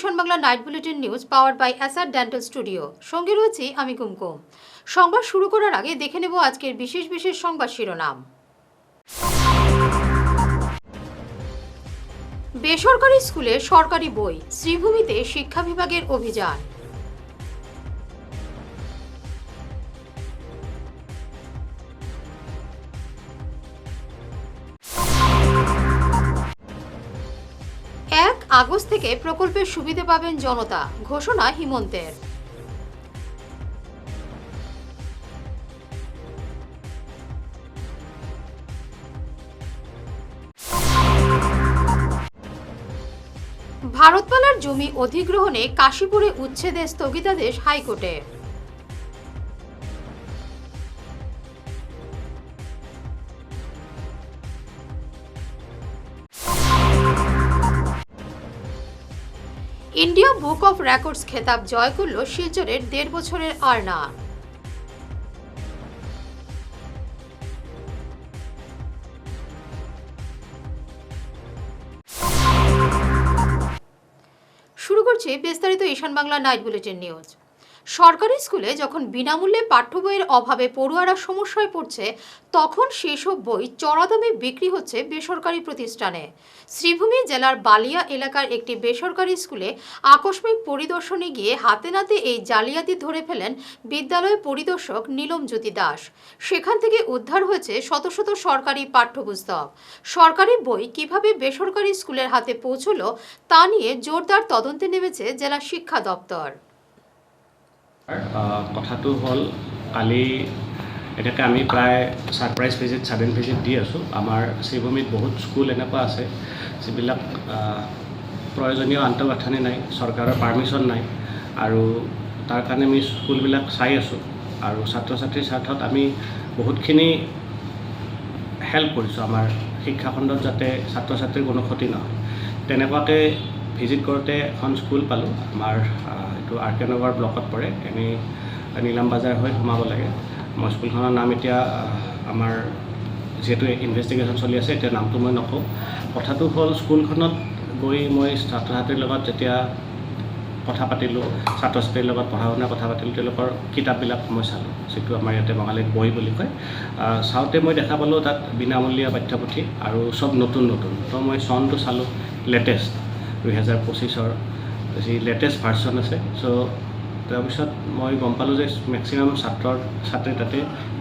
Ishan Bangla night bulletin news powered by SR dental studio. সঙ্গে রয়েছি আমি কুমকুম। সংবাদ শুরু করার আগে দেখে নেব আজকের বিশেষ বিশেষ সংবাদ শিরোনাম। বেসরকারি স্কুলে সরকারি বই, শ্রীভূমিতে শিক্ষা বিভাগের অভিযান। আগস্ট থেকে প্রকল্পের সুবিধা পাবেন জনতা, ঘোষণা হিমন্তের। ভারতমালার জমি অধিগ্রহণে কাশীপুরে উচ্ছেদে স্থগিতাদেশ হাইকোর্টে। ইন্ডিয়া বুক অফ রেকর্ডস খেতাব জয় করল শিলচরের ১.৫ বছরের আরনা। শুরু করছি বিস্তারিত ঈশান বাংলা নাইট বুলেটিন নিউজ। সরকারি স্কুলে যখন বিনামূল্যে পাঠ্য বইয়ের অভাবে পড়ুয়ারা সমস্যায় পড়ছে, তখন সেসব বই চড়া দামে বিক্রি হচ্ছে বেসরকারি প্রতিষ্ঠানে। শ্রীভূমি জেলার বালিয়া এলাকার একটি বেসরকারি স্কুলে আকস্মিক পরিদর্শনে গিয়ে হাতে নাতে এই জালিয়াতি ধরে ফেলেন বিদ্যালয় পরিদর্শক নীলম জ্যোতি দাস। সেখান থেকে উদ্ধার হয়েছে শত শত সরকারি পাঠ্যপুস্তক। সরকারি বই কিভাবে বেসরকারি স্কুলের হাতে পৌঁছলো তা নিয়ে জোরদার তদন্তে নেমেছে জেলা শিক্ষা দপ্তর। কথাটো হ'ল কালি এনেকৈ আমি প্ৰায় ছাৰপ্ৰাইজ ভিজিট 7 ভিজিট দি আছোঁ। আমাৰ শ্ৰীভূমিত বহুত স্কুল এনেকুৱা আছে যিবিলাক প্ৰয়োজনীয় আন্তঃগাঁথনি নাই, চৰকাৰৰ পাৰ্মিশ্যন নাই, আৰু তাৰ কাৰণে আমি স্কুলবিলাক চাই আছোঁ। আৰু ছাত্ৰ ছাত্ৰীৰ স্বাৰ্থত আমি বহুতখিনি হেল্প কৰিছোঁ আমাৰ শিক্ষাখণ্ডত, যাতে ছাত্ৰ ছাত্ৰীৰ কোনো ক্ষতি নহয়। তেনেকুৱাকৈ ভিজিট কৰোঁতে এখন স্কুল পালোঁ, আমাৰ এইটো আৰ কে নগৰ ব্লকত পৰে, আমি নীলাম বাজাৰ হৈ সোমাব লাগে। মই স্কুলখনৰ নাম এতিয়া আমাৰ যিহেতু ইনভেষ্টিগেশ্যন চলি আছে, এতিয়া নামটো মই নকওঁ। কথাটো হ'ল স্কুলখনত গৈ মই ছাত্ৰ ছাত্ৰীৰ লগত যেতিয়া কথা পাতিলোঁ, ছাত্ৰ ছাত্ৰীৰ লগত পঢ়া শুনা কথা পাতিলোঁ, তেওঁলোকৰ কিতাপবিলাক মই চালোঁ, যিটো আমাৰ ইয়াতে বঙালীত বই বুলি কয়। চাওঁতে মই দেখা পালোঁ তাত বিনামূলীয়া পাঠ্যপুথি আৰু চব নতুন নতুন। তো মই চনটো চালোঁ, লেটেষ্ট 2025-ৰ যি লেটেষ্ট ভাৰ্চন আছে। চ' তাৰপিছত মই গম পালোঁ যে মেক্সিমাম ছাত্ৰীৰ তাতে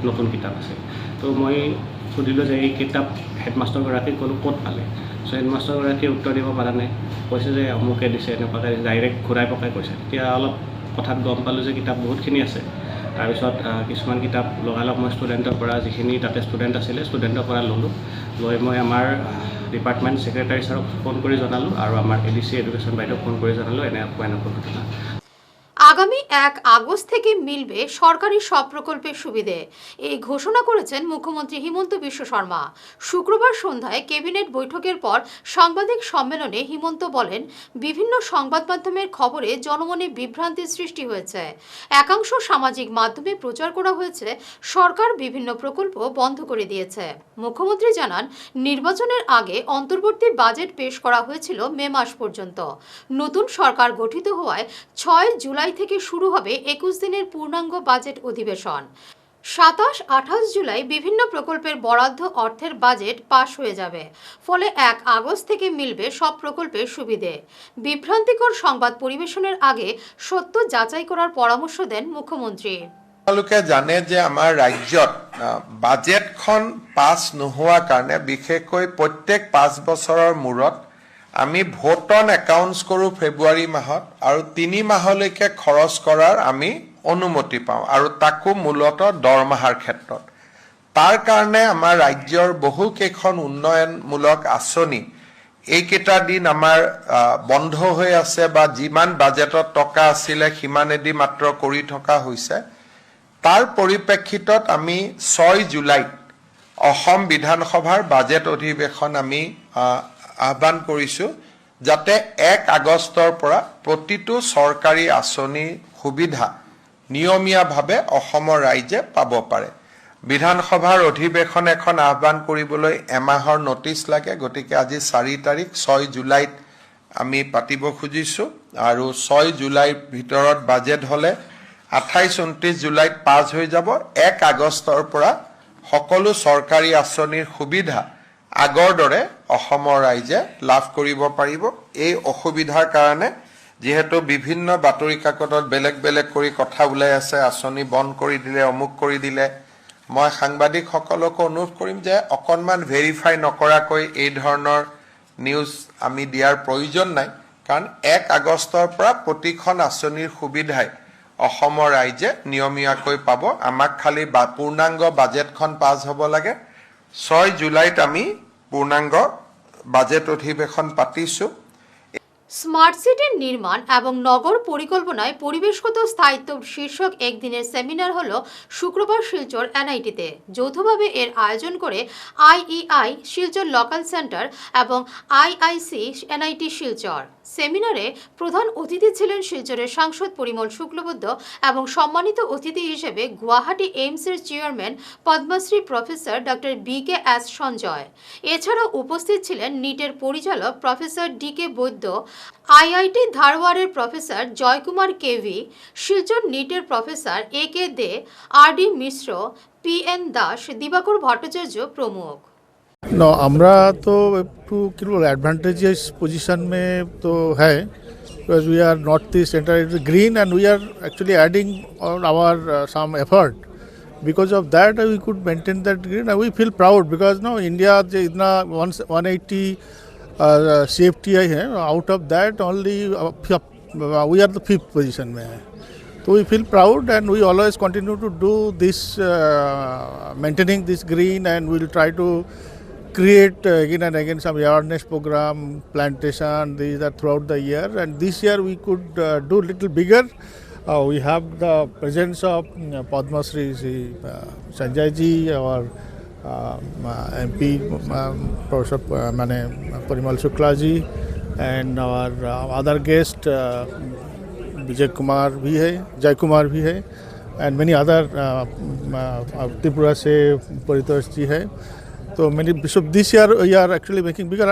নতুন কিতাপ আছে। তো মই সুধিলোঁ যে এই কিতাপ হেডমাষ্টাৰগৰাকীক ক'লোঁ ক'ত পালে। চ' হেডমাষ্টাৰগৰাকীয়ে উত্তৰ দিব পৰা নাই, কৈছে যে অমুকে দিছে, এনেকুৱাকৈ ডাইৰেক্ট ঘূৰাই পকাই কৈছে। তেতিয়া অলপ কথাত গম পালোঁ যে কিতাপ বহুতখিনি আছে। তাৰপিছত কিছুমান কিতাপ লগালগ মই ষ্টুডেণ্টৰ পৰা, যিখিনি তাতে ষ্টুডেণ্ট আছিলে, ষ্টুডেণ্টৰ পৰা ল'লোঁ। লৈ মই আমাৰ ডিপাৰ্টমেণ্ট ছেক্ৰেটাৰী ছাৰক ফোন কৰি জনালোঁ, আৰু আমাৰ ADC এডুকেশ্যন বাইদেউক ফোন কৰি জনালোঁ এনেকুৱা ঘটনা। আগামী 1 আগস্ট থেকে মিলবে সরকারি সব প্রকল্পের সুবিধে, এই ঘোষণা করেছেন মুখ্যমন্ত্রী হিমন্ত বিশ্ব শর্মা। শুক্রবার সন্ধ্যায় ক্যাবিনেট বৈঠকের পর সাংবাদিক সম্মেলনে হিমন্ত বলেন, বিভিন্ন সংবাদ মাধ্যমের খবরে জনমনে বিভ্রান্তির সৃষ্টি হয়েছে। একাংশ সামাজিক মাধ্যমে প্রচার করা হয়েছে সরকার বিভিন্ন প্রকল্প বন্ধ করে দিয়েছে। মুখ্যমন্ত্রী জানান, নির্বাচনের আগে অন্তর্বর্তী বাজেট পেশ করা হয়েছিল মে মাস পর্যন্ত। নতুন সরকার গঠিত হওয়ায় 6 জুলাই থেকে শুরু হবে 21 দিনের পূর্ণাঙ্গ বাজেট অধিবেশন। 27-28 জুলাই বিভিন্ন প্রকল্পের বরাদ্দ অর্থের বাজেট পাশ হয়ে যাবে। ফলে 1 আগস্ট থেকে মিলবে সব প্রকল্পের সুবিধে। বিভ্রান্তিকর সংবাদ পরিবেশনের আগে সত্য যাচাই করার পরামর্শ দেন মুখ্যমন্ত্রী। আপোনালোকে জানে যে আমাৰ ৰাজ্যত বাজেটখন পাছ নোহোৱা কাৰণে বিশেষকৈ প্ৰত্যেক 5 বছৰৰ মূৰত আমি ভোট অন একাউণ্টছ কৰোঁ ফেব্ৰুৱাৰী মাহত, আৰু 3 মাহলৈকে খৰচ কৰাৰ আমি অনুমতি পাওঁ, আৰু তাকো মূলতঃ দৰমহাৰ ক্ষেত্ৰত। তাৰ কাৰণে আমাৰ ৰাজ্যৰ বহুকেইখন উন্নয়নমূলক আঁচনি এইকেইটা দিন আমাৰ বন্ধ হৈ আছে, বা যিমান বাজেটত টকা আছিলে সিমানেদি মাত্ৰ কৰি থকা হৈছে। তাৰ পৰিপ্ৰেক্ষিতত আমি 6 জুলাইত অসম বিধানসভাৰ বাজেট অধিৱেশন আমি আহ্বান কৰিছোঁ, যাতে 1 আগষ্টৰ পৰা প্ৰতিটো চৰকাৰী আঁচনিৰ সুবিধা নিয়মীয়াভাৱে অসমৰ ৰাইজে পাব পাৰে। বিধানসভাৰ অধিৱেশন এখন আহ্বান কৰিবলৈ এমাহৰ নটিচ লাগে, গতিকে আজি 4 তাৰিখ, 6 জুলাইত আমি পাতিব খুজিছোঁ আৰু 6 জুলাইৰ ভিতৰত বাজেট হ'লে 28-29 জুলাইত পাছ হৈ যাব। 1 আগষ্টৰ পৰা সকলো চৰকাৰী আঁচনিৰ সুবিধা আগৰ দৰে অসমৰ ৰাইজে লাভ কৰিব পাৰিব। এই অসুবিধাৰ কাৰণে যেহেতু বিভিন্ন বাতৰি কাকতত বেলেগ বেলেগ কৰি কথা ওলাই আছে, আঁচনি বন্ধ কৰি দিলে, অমুক কৰি দিলে, মই সাংবাদিকসকলকো অনুৰোধ কৰিম যে অকণমান ভেৰিফাই নকৰাকৈ এই ধৰণৰ নিউজ আমি দিয়াৰ প্ৰয়োজন নাই, কাৰণ 1 আগষ্টৰ পৰা প্ৰতিখন আঁচনিৰ সুবিধাই অসমৰ ৰাইজে নিয়মীয়াকৈ পাব। আমাক খালি পূৰ্ণাংগ বাজেটখন পাছ হ'ব লাগে। 6 জুলাইত আমি পূর্ণাঙ্গ বাজেট অধিবেশন পাতিছো। স্মার্ট সিটির নির্মাণ এবং নগর পরিকল্পনায় পরিবেশগত স্থায়িত্ব শীর্ষক একদিনের সেমিনার হলো শুক্রবার শিলচর এনআইটিতে। যৌথভাবে এর আয়োজন করে আইইআই শিলচর লোকাল সেন্টার এবং আইআইসি এনআইটি শিলচর। সেমিনারে প্রধান অতিথি ছিলেন শিলচরের সাংসদ পরিমল শুক্লবৈদ্য এবং সম্মানিত অতিথি হিসেবে গুয়াহাটি এইমসের chairman Padmashri professor doctor BKS Sanjay. এছাড়াও উপস্থিত ছিলেন নিটের পরিচালক প্রফেসর DK বৈদ্য, আইআইটি ধারওয়াড়ের প্রফেসর জয়কুমার কেভি, শিলচর নিটের professor AK De, RD Mishra, PN Das, Dibakar Bhattacharya প্রমুখ। नो हमरा तो टू किलो एडवांटेजेस पोजीशन में तो है, because we are not the centre green and we are actually adding on our some effort, because of that we could maintain that green and we feel proud, because no India जो इतना 180 CFTI है, out of that only we are the 5th position में है। तो we feel proud and we always continue to do this, maintaining this green, and we will try to create again and again some awareness program, plantation, these are throughout the year, and this year we could do little bigger. We have the presence of Padma Shri Sanjay ji, our MP Professor Parimal Shukla ji, and our other guest Vijay Kumar भी है, जय कुमार भी है, and many other Tripura से परितोष जी है। तो many this year we are actually making bigger,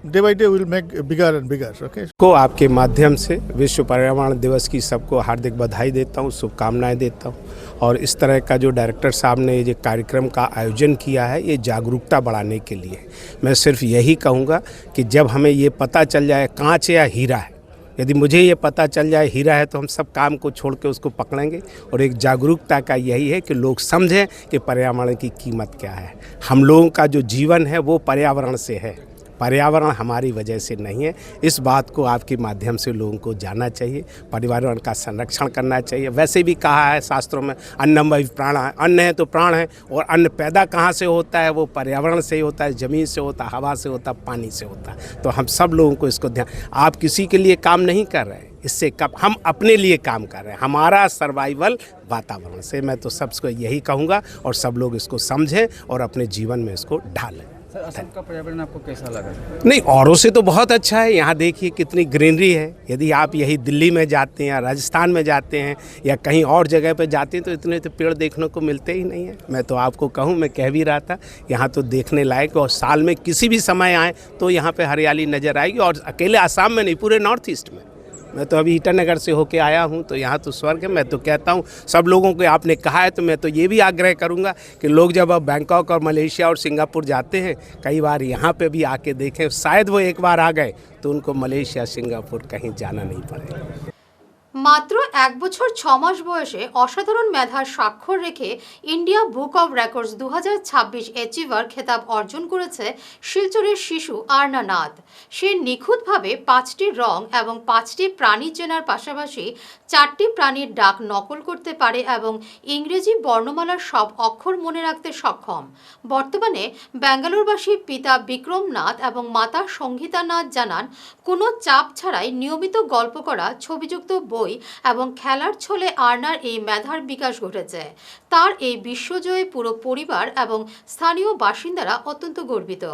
day by day will make bigger and bigger. Okay, को आपके माध्यम से विश्व पर्यावरण दिवस की सबको हार्दिक बधाई देता हूँ, शुभकामनाएं देता हूँ। और इस तरह का जो डायरेक्टर साहब ने ये कार्यक्रम का आयोजन किया है, ये जागरूकता बढ़ाने के लिए। मैं सिर्फ यही कहूँगा कि जब हमें ये पता चल जाए कांच या हीरा है, यदि मुझे ये पता चल जाए हीरा है, तो हम सब काम को छोड़ के उसको पकड़ेंगे। और एक जागरूकता का यही है कि लोग समझें कि पर्यावरण की कीमत क्या है। हम लोगों का जो जीवन है वो पर्यावरण से है, पर्यावरण हमारी वजह से नहीं है। इस बात को आपके माध्यम से लोगों को जानना चाहिए, पर्यावरण का संरक्षण करना चाहिए। वैसे भी कहा है शास्त्रों में अन्नमय प्राण है, अन्न है तो प्राण है, और अन्न पैदा कहाँ से होता है? वो पर्यावरण से ही होता है, ज़मीन से होता है, हवा से होता है, पानी से होता है। तो हम सब लोगों को इसको ध्यान, आप किसी के लिए काम नहीं कर रहे हैं, इससे कब हम अपने लिए काम कर रहे हैं। हमारा सर्वाइवल वातावरण से, मैं तो सबको यही कहूँगा, और सब लोग इसको समझें और अपने जीवन में इसको ढालें। सर, असम का पर्यावरण आपको कैसा लगा? नहीं, औरों से तो बहुत अच्छा है। यहाँ देखिए कितनी ग्रीनरी है। यदि आप यही दिल्ली में जाते हैं या राजस्थान में जाते हैं या कहीं और जगह पे जाते हैं, तो इतने तो पेड़ देखने को मिलते ही नहीं है। मैं तो आपको कहूँ, मैं कह भी रहा था, यहाँ तो देखने लायक, और साल में किसी भी समय आए तो यहाँ पे हरियाली नज़र आएगी। और अकेले आसाम में नहीं, पूरे नॉर्थ ईस्ट में। मैं तो अभी ईटानगर से होके आया हूँ, तो यहाँ तो स्वर्ग है। मैं तो कहता हूँ सब लोगों को, आपने कहा है तो मैं तो ये भी आग्रह करूँगा कि लोग जब अब बैंकॉक और मलेशिया और सिंगापुर जाते हैं, कई बार यहाँ पे भी आके देखें। शायद वो एक बार आ गए तो उनको मलेशिया सिंगापुर कहीं जाना नहीं पड़ेगा। মাত্র 1 বছর 6 মাস বয়সে অসাধারণ মেধার স্বাক্ষর রেখে India book of records 2026 achiever খেতাব অর্জন করেছে শিলচরের শিশু আর্না নাথ। সে নিখুঁতভাবে 5টি রং এবং 5টি প্রাণী চেনার পাশাপাশি 4টি প্রাণীর ডাক নকল করতে পারে এবং ইংরেজি বর্ণমালার সব অক্ষর মনে রাখতে সক্ষম। বর্তমানে ব্যাঙ্গালোরবাসী পিতা বিক্রম নাথ এবং মাতা সঙ্গীতা নাথ জানান, কোনো চাপ ছাড়াই নিয়মিত গল্প করা, ছবিযুক্ত বই এবং খেলার ছলে আর্নার এই মেধার বিকাশ ঘটেছে। তার এই বিশ্বজয়ে পুরো পরিবার এবং স্থানীয় বাসিন্দারা অত্যন্ত গর্বিত।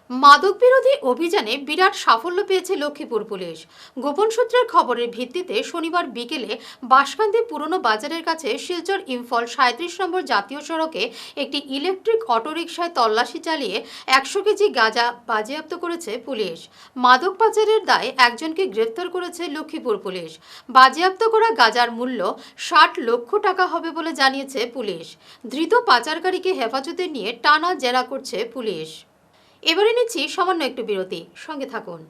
মাদক বিরোধী অভিযানে বিরাট সাফল্য পেয়েছে লক্ষ্মীপুর পুলিশ। গোপন সূত্রের খবরের ভিত্তিতে শনিবার বিকেলে বাঁশকান্দি পুরনো বাজারের কাছে শিলচর ইম্ফল 37 নম্বর জাতীয় সড়কে একটি ইলেকট্রিক অটোরিকশায় তল্লাশি চালিয়ে 100 কেজি গাঁজা বাজেয়াপ্ত করেছে পুলিশ। মাদক পাচারের দায়ে একজনকে গ্রেফতার করেছে লক্ষ্মীপুর পুলিশ। বাজেয়াপ্ত করা গাঁজার মূল্য 60 লক্ষ টাকা হবে বলে জানিয়েছে পুলিশ। ধৃত পাচারকারীকে হেফাজতে নিয়ে টানা জেরা করছে পুলিশ। এবারে নিচ্ছি সামান্য একটু বিরতি, সঙ্গে থাকুন।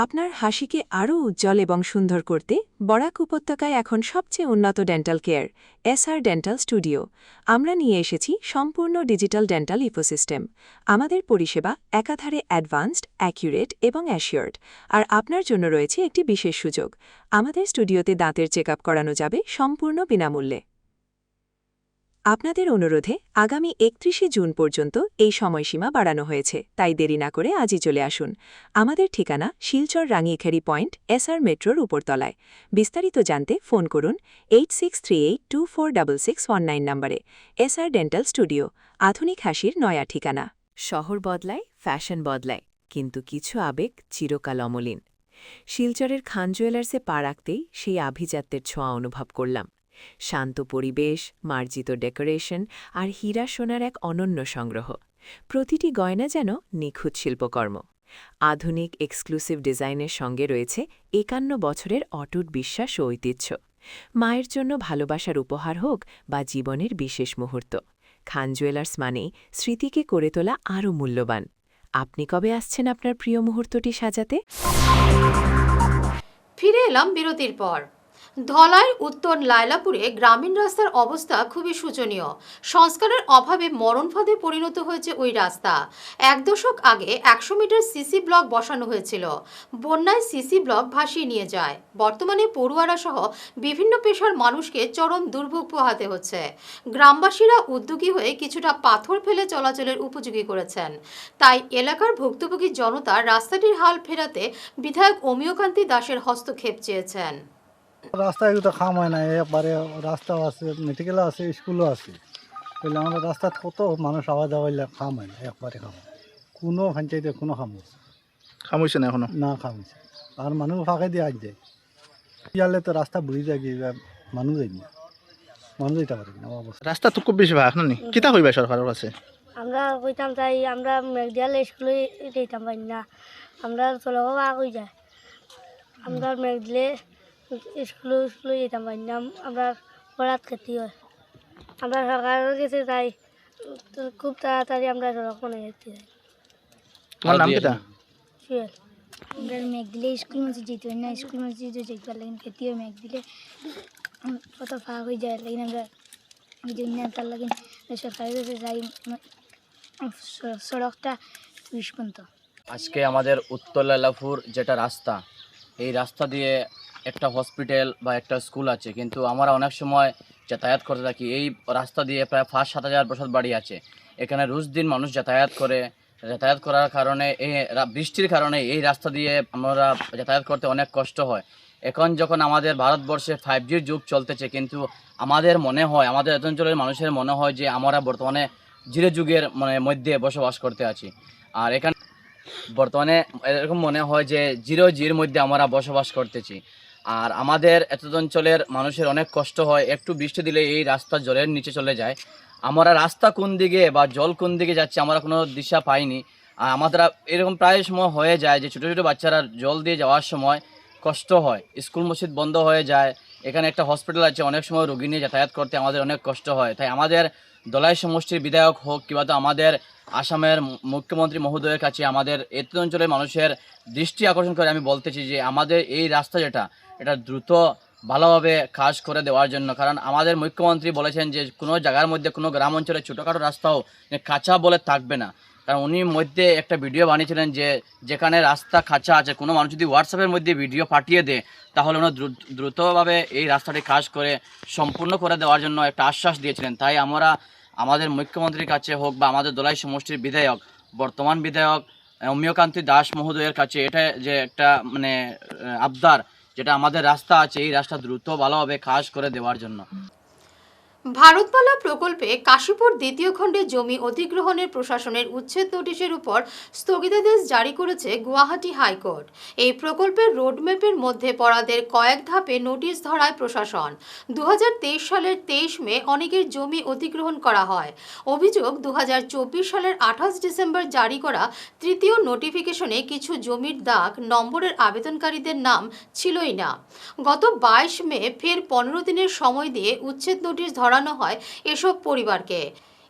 আপনার হাসিকে আরও উজ্জ্বল এবং সুন্দর করতে বরাক উপত্যকায় এখন সবচেয়ে উন্নত dental care SR dental studio. আমরা নিয়ে এসেছি সম্পূর্ণ ডিজিটাল ডেন্টাল ইকোসিস্টেম। আমাদের পরিষেবা একাধারে অ্যাডভান্সড, অ্যাকিউরেট এবং অ্যাসিওর্ড। আর আপনার জন্য রয়েছে একটি বিশেষ সুযোগ। আমাদের স্টুডিওতে দাঁতের চেক আপ করানো যাবে সম্পূর্ণ বিনামূল্যে। আপনাদের অনুরোধে আগামী 31 জুন পর্যন্ত এই সময়সীমা বাড়ানো হয়েছে, তাই দেরি না করে আজই চলে আসুন। আমাদের ঠিকানা শিলচর রাঙিয়েখারি পয়েন্ট, এসআর মেট্রোর উপরতলায়। বিস্তারিত জানতে ফোন করুন 8638246619 নম্বরে। এসআর ডেন্টাল স্টুডিও, আধুনিক হাসির নয়া ঠিকানা। শহর বদলায়, ফ্যাশন বদলায়, কিন্তু কিছু আবেগ চিরকাল অমলিন। শিলচরের খান জুয়েলার্সে পা রাখতেই সেই আভিজাত্যের ছোঁয়া অনুভব করলাম। শান্ত পরিবেশ, মার্জিত ডেকোরেশন আর হীরা সোনার এক অনন্য সংগ্রহ। প্রতিটি গয়না যেন নিখুঁত শিল্পকর্ম। আধুনিক এক্সক্লুসিভ ডিজাইনের সঙ্গে রয়েছে 51 বছরের অটুট বিশ্বাস ও ঐতিহ্য। মায়ের জন্য ভালোবাসার উপহার হোক বা জীবনের বিশেষ মুহূর্ত, খান জুয়েলার্স মানেই স্মৃতিকে করে তোলা আরও মূল্যবান। আপনি কবে আসছেন আপনার প্রিয় মুহূর্তটি সাজাতে? ফিরে এলাম বিরতির পর। ধলাই উত্তর লায়লাপুরে গ্রামীণ রাস্তার অবস্থা খুবই শোচনীয়। সংস্কারের অভাবে মরণ ফাঁদে পরিণত হয়েছে ওই রাস্তা। 1 দশক আগে 100 মিটার সিসি ব্লক বসানো হয়েছিল। বন্যায় সিসি ব্লক ভাসিয়ে নিয়ে যায়। বর্তমানে পড়ুয়ারা সহ বিভিন্ন পেশার মানুষকে চরম দুর্ভোগ পোহাতে হচ্ছে। গ্রামবাসীরা উদ্যোগী হয়ে কিছুটা পাথর ফেলে চলাচলের উপযোগী করেছেন। তাই এলাকার ভুক্তভোগী জনতা রাস্তাটির হাল ফেরাতে বিধায়ক অমিয়কান্তি দাসের হস্তক্ষেপ চেয়েছেন। রাস্তা এগুলো খাম হয় না, একবারে রাস্তাও আছে, মেডিকেলও আছে, স্কুলও আছে। তাহলে আমাদের রাস্তা কত মানুষ আওয়া যাওয়া খাম হয় না, একবারে খাম। কোনো পঞ্চায়েতে কোনো খাম খামইছে না এখনো? না খাম হয়েছে। আর মানুষ ফাঁকে দিয়ে আজ যায়, ইয়ালে তো রাস্তা বুঝি যায় কি মানুষ যাই না, মানুষ যেতে পারে না অবস্থা। রাস্তা তো খুব বেশি ভাগ না, কিতা কইবা সরকারের কাছে? আমরা কইতাম তাই আমরা মেঘদিয়ালে স্কুলে যেতাম পারি না, আমরা চলাও ভাগ হয়ে যায়। আমরা মেঘদিলে স্কুলে যেতাম পারি না, আমরা পড়াত ক্ষতি হয়। আমরা সরকারের কাছে তাই খুব তাড়াতাড়ি আমরা সড়ক মনে যেতে চাই। তোমার নাম কিতা? সুয়েল। আমরা মেঘদিলে স্কুল মসজিদ যেতে পারি না, স্কুল মসজিদে যেতে পারলে ক্ষতি হয়। মেঘদিলে কত ভাগ হয়ে যায়, লাগিন আমরা তার লাগিন সরকারের কাছে যাই সড়কটা 20 পর্যন্ত। আজকে আমাদের উত্তর লায়লাপুর যেটা রাস্তা, এই রাস্তা দিয়ে একটা হসপিটাল বা একটা স্কুল আছে, কিন্তু আমরা অনেক সময় যাতায়াত করতে থাকি। এই রাস্তা দিয়ে প্রায় 5-7 হাজার বসত বাড়ি আছে। এখানে রোজ দিন মানুষ যাতায়াত করে। যাতায়াত করার কারণে এই বৃষ্টির কারণে এই রাস্তা দিয়ে আমরা যাতায়াত করতে অনেক কষ্ট হয়। এখন যখন আমাদের ভারতবর্ষে 5Gর যুগ চলতেছে, কিন্তু আমাদের মনে হয়, আমাদের অঞ্চলের মানুষের মনে হয় যে আমরা বর্তমানে জিরো যুগের মধ্যে বসবাস করতে আছি। আর এখানে বর্তমানে এরকম মনে হয় যে 0Gর মধ্যে আমরা বসবাস করতেছি। আর আমাদের এত অঞ্চলের মানুষের অনেক কষ্ট হয়। একটু বৃষ্টি দিলে এই রাস্তা জলের নিচে চলে যায়। আমরা রাস্তা কোন দিকে বা জল কোন দিকে যাচ্ছে আমরা কোনো দিশা পাইনি। আর আমাদের এরকম প্রায় সময় হয়ে যায় যে ছোটো ছোটো বাচ্চারা জল দিয়ে যাওয়ার সময় কষ্ট হয়। স্কুল মসজিদ বন্ধ হয়ে যায়। এখানে একটা হসপিটাল আছে, অনেক সময় রোগী নিয়ে যাতায়াত করতে আমাদের অনেক কষ্ট হয়। তাই আমাদের ধলাই সমষ্টির বিধায়ক হোক কিংবা তো আমাদের আসামের মুখ্যমন্ত্রী মহোদয়ের কাছে আমাদের এত অঞ্চলের মানুষের দৃষ্টি আকর্ষণ করে আমি বলতেছি যে আমাদের এই রাস্তা এটা দ্রুত ভালোভাবে কাজ করে দেওয়ার জন্য। কারণ আমাদের মুখ্যমন্ত্রী বলেছেন যে কোনো জায়গার মধ্যে কোনো গ্রাম অঞ্চলে ছোটোখাটো রাস্তাও কাঁচা বলে থাকবে না। কারণ উনি মধ্যে একটা ভিডিও বানিয়েছিলেন যে যেখানে রাস্তা কাঁচা আছে, কোনো মানুষ যদি হোয়াটসঅ্যাপের মধ্যে ভিডিও পাঠিয়ে দেয় তাহলে ওনারা দ্রুতভাবে এই রাস্তাটি কাজ করে সম্পূর্ণ করে দেওয়ার জন্য একটা আশ্বাস দিয়েছিলেন। তাই আমরা আমাদের মুখ্যমন্ত্রীর কাছে হোক বা আমাদের ধলাই সমষ্টির বিধায়ক, বর্তমান বিধায়ক অমিয়কান্তি দাস মহোদয়ের কাছে এটা যে একটা আবদার, যেটা আমাদের রাস্তা আছে এই রাস্তা দ্রুত ভালোভাবে কাজ করে দেওয়ার জন্য। ভারতমালা প্রকল্পে কাশীপুর দ্বিতীয় খণ্ডে জমি অধিগ্রহণের প্রশাসনের উচ্ছেদ নোটিশের উপর স্থগিতাদেশ জারি করেছে গুয়াহাটি হাইকোর্ট। এই প্রকল্পের রোডম্যাপের মধ্যে পড়াদের কয়েক ধাপে নোটিশ ধরায় প্রশাসন। 2023 সালের 23 মে অনেকের জমি অধিগ্রহণ করা হয়। অভিযোগ, 2024 সালের 28 ডিসেম্বর জারি করা তৃতীয় নোটিফিকেশনে কিছু জমির দাগ নম্বরের আবেদনকারীদের নাম ছিলই না। গত 22 মে ফের 15 দিনের সময় দিয়ে উচ্ছেদ নোটিশ ধরানো হয় এসব পরিবারকে।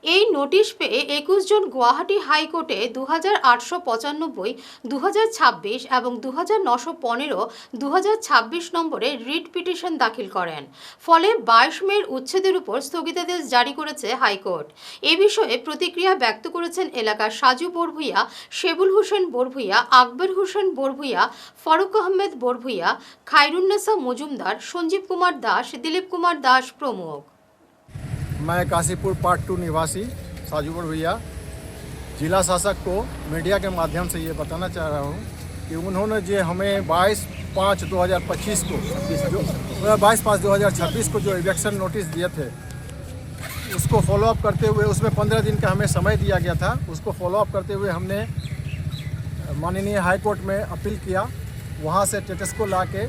এই নোটিশ পেয়ে 21 জন গুয়াহাটি হাইকোর্টে 2895, 2026 এবং 2915, 2026 নম্বরে রিট পিটিশন দাখিল করেন। ফলে 22 মের উচ্ছেদের উপর স্থগিতাদেশ জারি করেছে হাইকোর্ট। এ বিষয়ে প্রতিক্রিয়া ব্যক্ত করেছেন এলাকার সাজু বরভুইয়া, শেবুল হোসেন বরভুইয়া, আকবর হোসেন বরভুইয়া, ফারুক আহমেদ বরভুইয়া, খায়রুন্নেসা মজুমদার, সঞ্জীব কুমার দাস, দিলীপ কুমার দাস প্রমুখ। मैं काशीपुर पार्ट 2 निवासी साजूपुर भैया जिला शासक को मीडिया के माध्यम से ये बताना चाह रहा हूँ कि उन्होंने जो हमें 22/5/2025 को 22/5/2026 को जो इलेक्शन नोटिस दिए थे उसको फॉलोअप करते हुए उसमें 15 दिन का हमें समय दिया गया था। उसको फॉलोअप करते हुए हमने माननीय हाई कोर्ट में अपील किया। वहाँ से स्टेटस को ला के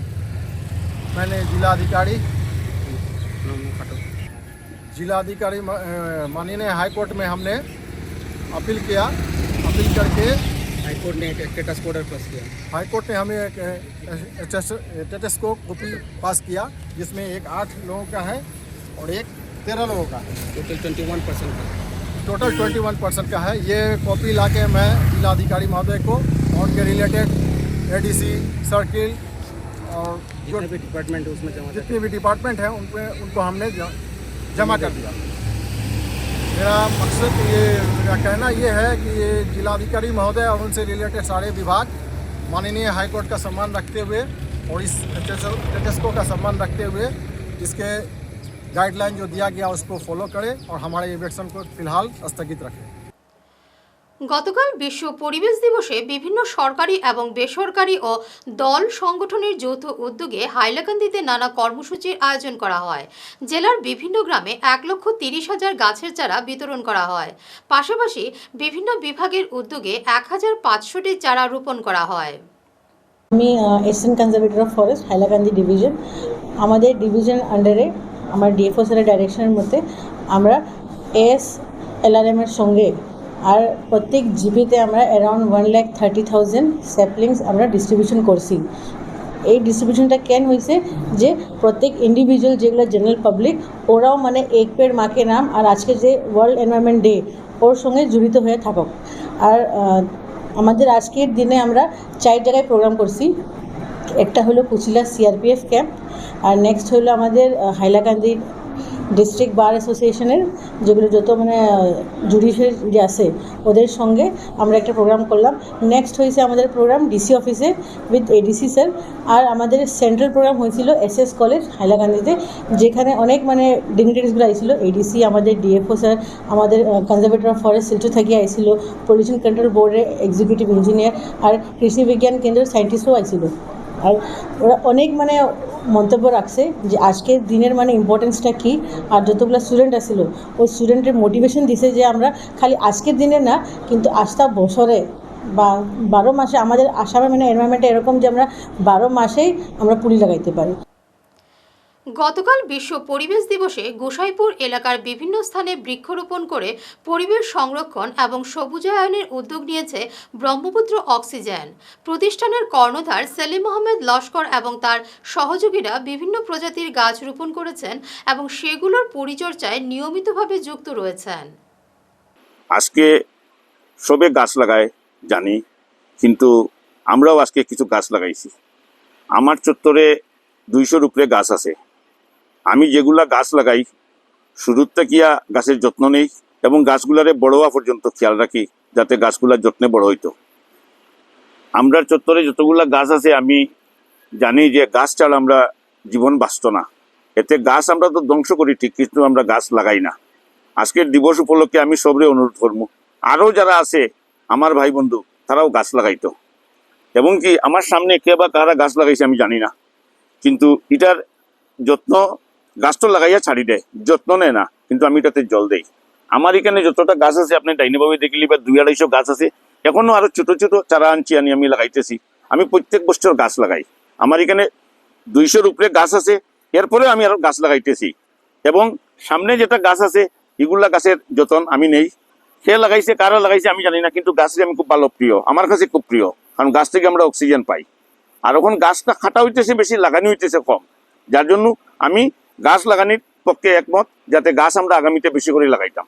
मैंने जिलाधिकारी माननीय हाई कोर्ट में हमने अपील किया। अपील करके हाई कोर्ट ने स्टेटस को पास किया। हाई कोर्ट ने हमें एक स्टेटस को कॉपी पास किया, जिसमें एक 8 लोगों का है और एक 13 लोगों का है। टोटल 21% का है। ये कॉपी लाके मैं जिलाधिकारी महोदय को और के रिलेटेड एडीसी सर्किल और जो भी डिपार्टमेंट उसमें जितने भी डिपार्टमेंट हैं उनको हमने जमा कर दिया। मेरा मकसद मेरा कहना ये है कि ये जिलाधिकारी महोदय और उनसे रिलेटेड सारे विभाग माननीय हाईकोर्ट का सम्मान रखते हुए और इस स्टेटस्को का सम्मान रखते हुए इसके गाइडलाइन जो दिया गया उसको फॉलो करें और हमारे इलेक्शन को फिलहाल स्थगित रखें। গতকাল বিশ্ব পরিবেশ দিবসে বিভিন্ন সরকারি এবং বেসরকারি ও দল সংগঠনের যৌথ উদ্যোগে হাইলাকান্দিতে নানা কর্মসূচির আয়োজন করা হয়। জেলার বিভিন্ন গ্রামে 1,30,000 গাছের চারা বিতরণ করা হয়। পাশাপাশি বিভিন্ন বিভাগের উদ্যোগে 1,500টি চারা রোপণ করা হয়। আমি SN conservator of forest Hailakandi division, আমাদের ডিভিশন আন্ডারে আমার ডিএফও স্যারের ডাইরেকশনের মধ্যে আমরা ASLRM এর সঙ্গে আর প্রত্যেক জিপিতে আমরা অ্যারাউন্ড 1,30,000 স্যাপলিংস আমরা ডিস্ট্রিবিউশন করছি। এই ডিস্ট্রিবিউশনটা কেন হয়েছে যে প্রত্যেক ইন্ডিভিজুয়াল যেগুলো জেনারেল পাবলিক ওরাও মানে এক পেড় মাকে নাম আর আজকে যে ওয়ার্ল্ড এনভায়রনমেন্ট ডে ওর সঙ্গে জড়িত হয়ে থাকুক। আর আমাদের আজকের দিনে আমরা 4 জায়গায় প্রোগ্রাম করছি। একটা হলো কুচিলা CRPF ক্যাম্প, আর নেক্সট হলো আমাদের হাইলাকান্দি ডিস্ট্রিক্ট বার অ্যাসোসিয়েশনের যেগুলো যত মানে জুডিশিয়াল যে আছে ওদের সঙ্গে আমরা একটা প্রোগ্রাম করলাম। নেক্সট হয়েছে আমাদের প্রোগ্রাম ডিসি অফিসে উইথ এডিসি স্যার। আর আমাদের সেন্ট্রাল প্রোগ্রাম হয়েছিল SS কলেজ হাইলাকান্দিতে, যেখানে অনেক মানে ডিগনিটারিজগুলো আইছিল। এডিসি, আমাদের ডিএফও স্যার, আমাদের কনজারভেটর অফ ফরেস্ট শিলচর থেকে আইছিল, পলিউশন কন্ট্রোল বোর্ডের এক্সিকিউটিভ ইঞ্জিনিয়ার আর কৃষি বিজ্ঞান কেন্দ্রের সায়েন্টিস্টও আইছিল। আর ওরা অনেক মানে মন্তব্য রাখছে যে আজকের দিনের মানে ইম্পর্টেন্সটা কী, আর যতগুলো স্টুডেন্ট আসছিল ওই স্টুডেন্টের মোটিভেশন দিছে যে আমরা খালি আজকের দিনে না কিন্তু আসতা বছরে বা 12 মাসে আমাদের আসামে মানে এনভায়রনমেন্টটা এরকম যে আমরা 12 মাসেই আমরা পুলি লাগাইতে পারি। গতকাল বিশ্ব পরিবেশ দিবসে গোসাইপুর এলাকার বিভিন্ন স্থানে বৃক্ষরোপণ করে পরিবেশ সংরক্ষণ এবং সবুজায়নের উদ্যোগ নিয়েছে ব্রহ্মপুত্র অক্সিজেন প্রতিষ্ঠানের কর্ণধার সেলিম আহমেদ লস্কর এবং তার সহযোগীরা বিভিন্ন প্রজাতির গাছ রোপণ করেছেন এবং সেগুলোর পরিচর্যায় নিয়মিতভাবে যুক্ত রয়েছেন। আজকে সবে গাছ লাগায় জানি, কিন্তু আমরাও আজকে কিছু গাছ লাগাইছি। আমার চত্বরে 200-র উপরে গাছ আছে। আমি যেগুলা গাছ লাগাই শুরুর থেকিয়া গাছের যত্ন নেই এবং গাছগুলারে বড় হওয়া পর্যন্ত খেয়াল রাখি যাতে গাছগুলার যত্নে বড় হইতো। আমরা চত্বরে যতগুলা গাছ আছে আমি জানি যে গাছ ছাড়া আমরা জীবন বাঁচত না। এতে গাছ আমরা তো ধ্বংস করি ঠিক, কিন্তু আমরা গাছ লাগাই না। আজকের দিবস উপলক্ষে আমি সবরে অনুরোধ করবো, আরও যারা আছে আমার ভাই বন্ধু তারাও গাছ লাগাইতো। এবং কি আমার সামনে কে বা কারা গাছ লাগাইছে আমি জানি না, কিন্তু এটার যত্ন গাছ তো লাগাইয়া ছাড়ি দেয়, যত্ন নেয় না, কিন্তু আমি এটাতে জল দেই। আমার এখানে যতটা গাছ আছে আপনি ডাইনিভাবে দেখলি বা 200-250 গাছ আছে, এখনো আরো ছোট ছোট চারা আনছি আমি লাগাইতেছি। আমি প্রত্যেক বছর গাছ লাগাই। আমার এখানে 200-র উপরে গাছ আছে, এরপরে আমি আরো গাছ লাগাইতেছি। এবং সামনে যেটা গাছ আছে এগুলা গাছের যত্ন আমি নেই। সে লাগাইছে কারা লাগাইছে আমি জানি না, কিন্তু গাছটি আমি খুব ভালো প্রিয়, আমার কাছে খুব প্রিয়, কারণ গাছ থেকে আমরা অক্সিজেন পাই। আর এখন গাছটা খাটা হইতেছে বেশি, লাগানি হইতেছে কম, যার জন্য আমি গাছ লাগানোর পক্ষে একমত, যাতে গাছ আমরা আগামীতে বেশি করে লাগাইতাম।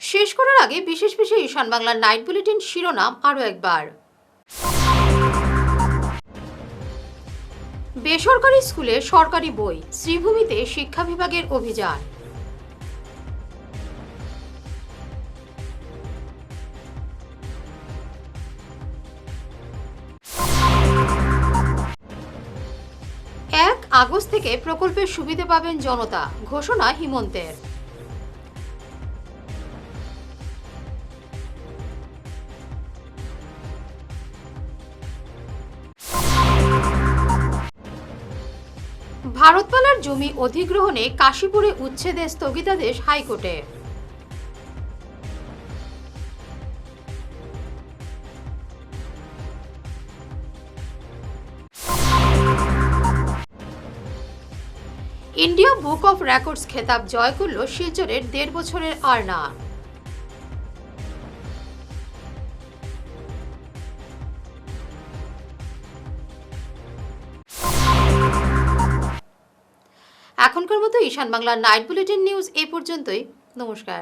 শেষ করার আগে বিশেষ ঈশান বাংলার নাইট বুলেটিন শিরোনাম আরও একবার। বেসরকারি স্কুলে সরকারি বই, শ্রীভূমিতে শিক্ষা বিভাগের অভিযান। আগস্ট থেকে প্রকল্পের সুবিধা পাবেন জনতা, ঘোষণা হিমন্তের। ভারতমালার জমি অধিগ্রহণে কাশীপুরে উচ্ছেদের স্থগিতাদেশ হাইকোর্টে। ইন্ডিয়া বুক অফ রেকর্ডস খেতাব জয় করল শিলচরের 1.5 বছরের আরনা। এখনকার মতো ঈশান বাংলার নাইট বুলেটিন নিউজ এই পর্যন্তই। নমস্কার।